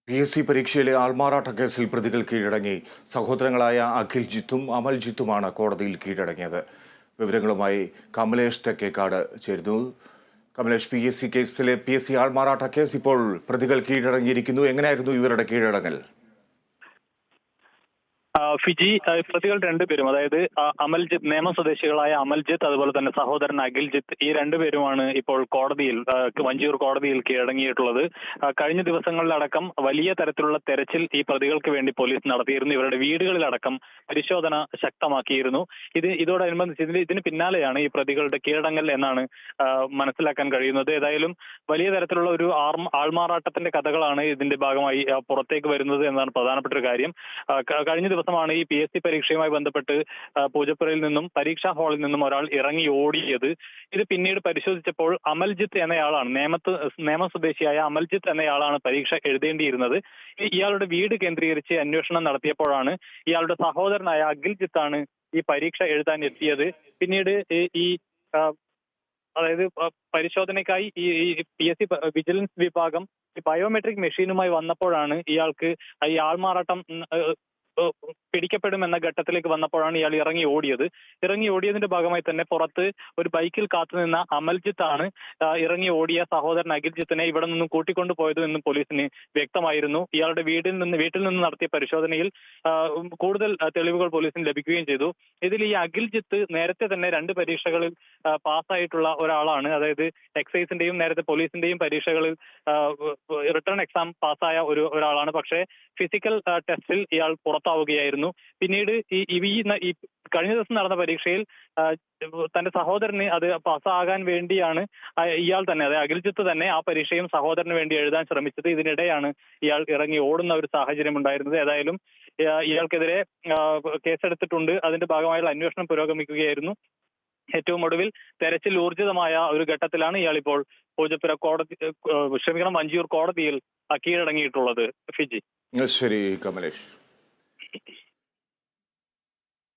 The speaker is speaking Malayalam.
PSC പരീക്ഷയിലെ ആൾമാറാട്ട കേസിൽ പ്രതികൾ കീഴടങ്ങി. സഹോദരങ്ങളായ അഖിൽജിത്തും അമൽജിത്തുമാണ് കോടതിയിൽ കീഴടങ്ങിയത്. വിവരങ്ങളുമായി കമലേഷ് തെക്കേക്കാട് ചേരുന്നു. കമലേഷ്, കേസിലെ PSC ആൾമാറാട്ട കേസ് ഇപ്പോൾ പ്രതികൾ കീഴടങ്ങിയിരിക്കുന്നു. എങ്ങനെയായിരുന്നു ഇവരുടെ കീഴടങ്ങൽ? ഫിജി പ്രതികൾ രണ്ടുപേരും, അതായത് അമൽജിത്ത്, നേമ സ്വദേശികളായ അമൽജിത്ത്, അതുപോലെ തന്നെ സഹോദരൻ അഖിൽജിത്ത്, ഈ രണ്ടുപേരുമാണ് ഇപ്പോൾ കോടതിയിൽ, വഞ്ചിയൂർ കോടതിയിൽ കീഴടങ്ങിയിട്ടുള്ളത്. കഴിഞ്ഞ ദിവസങ്ങളിലടക്കം വലിയ തരത്തിലുള്ള തെരച്ചിൽ ഈ പ്രതികൾക്ക് വേണ്ടി പോലീസ് നടത്തിയിരുന്നു. ഇവരുടെ വീടുകളിലടക്കം പരിശോധന ശക്തമാക്കിയിരുന്നു. ഇതോടനുബന്ധിച്ച് ഇതിന് പിന്നാലെയാണ് ഈ പ്രതികളുടെ കീഴടങ്ങൽ എന്നാണ് മനസ്സിലാക്കാൻ കഴിയുന്നത്. ഏതായാലും വലിയ തരത്തിലുള്ള ഒരു ആൾമാറാട്ടത്തിന്റെ കഥകളാണ് ഇതിന്റെ ഭാഗമായി പുറത്തേക്ക് വരുന്നത് എന്നാണ് പ്രധാനപ്പെട്ട ഒരു കാര്യം. കഴിഞ്ഞ ദിവസമാണ് ഈ PSC പരീക്ഷയുമായി ബന്ധപ്പെട്ട് പൂജപ്പുരയിൽ നിന്നും പരീക്ഷാ ഹാളിൽ നിന്നും ഒരാൾ ഇറങ്ങി ഓടിയത്. ഇത് പിന്നീട് പരിശോധിച്ചപ്പോൾ അമൽജിത്ത് എന്നയാളാണ്, നേമ സ്വദേശിയായ അമൽജിത്ത് എന്നയാളാണ് പരീക്ഷ എഴുതേണ്ടിയിരുന്നത്. ഇയാളുടെ വീട് കേന്ദ്രീകരിച്ച് അന്വേഷണം നടത്തിയപ്പോഴാണ് ഇയാളുടെ സഹോദരനായ അഖിൽജിത്താണ് ഈ പരീക്ഷ എഴുതാൻ എത്തിയത്. പിന്നീട് ഈ അതായത് പരിശോധനയ്ക്കായി ഈ PSC വിജിലൻസ് വിഭാഗം ഈ ബയോമെട്രിക് മെഷീനുമായി വന്നപ്പോഴാണ് ഇയാൾക്ക് ഈ ആൾമാറാട്ടം പിടിക്കപ്പെടുമെന്ന ഘട്ടത്തിലേക്ക് വന്നപ്പോഴാണ് ഇയാൾ ഇറങ്ങി ഓടിയതിന്റെ ഭാഗമായി തന്നെ പുറത്ത് ഒരു ബൈക്കിൽ കാത്തുനിന്ന അമൽജിത്താണ് ഇറങ്ങി ഓടിയ സഹോദരൻ അഖിൽജിത്തിനെ ഇവിടെ നിന്നും കൂട്ടിക്കൊണ്ടു പോയത് എന്ന് പോലീസിന് വ്യക്തമായിരുന്നു. ഇയാളുടെ വീട്ടിൽ നിന്ന് നടത്തിയ പരിശോധനയിൽ കൂടുതൽ തെളിവുകൾ പോലീസിന് ലഭിക്കുകയും ചെയ്തു. ഇതിൽ ഈ അഖിൽജിത്ത് നേരത്തെ തന്നെ 2 പരീക്ഷകളിൽ പാസ്സായിട്ടുള്ള ഒരാളാണ്. അതായത് എക്സൈസിന്റെയും നേരത്തെ പോലീസിന്റെയും പരീക്ഷകളിൽ റിട്ടേൺ എക്സാം പാസ്സായ ഒരാളാണ്. പക്ഷേ ഫിസിക്കൽ ടെസ്റ്റിൽ ഇയാൾ പുറത്താവുകയായിരുന്നു. പിന്നീട് ഈ കഴിഞ്ഞ ദിവസം നടന്ന പരീക്ഷയിൽ തന്റെ സഹോദരന് അത് പാസ്സാകാൻ വേണ്ടിയാണ് ഇയാൾ തന്നെ, അതായത് അഖിൽജിത്ത് തന്നെ, ആ പരീക്ഷയും സഹോദരന് വേണ്ടി എഴുതാൻ ശ്രമിച്ചത്. ഇതിനിടെയാണ് ഇയാൾ ഇറങ്ങി ഓടുന്ന ഒരു സാഹചര്യം ഉണ്ടായിരുന്നത്. ഏതായാലും ഇയാൾക്കെതിരെ കേസെടുത്തിട്ടുണ്ട്. അതിന്റെ ഭാഗമായുള്ള അന്വേഷണം പുരോഗമിക്കുകയായിരുന്നു. ഏറ്റവും ഒടുവിൽ തെരച്ചിൽ ഊർജിതമായ ഒരു ഘട്ടത്തിലാണ് ഇയാൾ ഇപ്പോൾ പൂജപ്പുര വഞ്ചിയൂർ കോടതിയിൽ കീഴടങ്ങിയിട്ടുള്ളത്. ഫിജി. ശരി കമലേഷ്.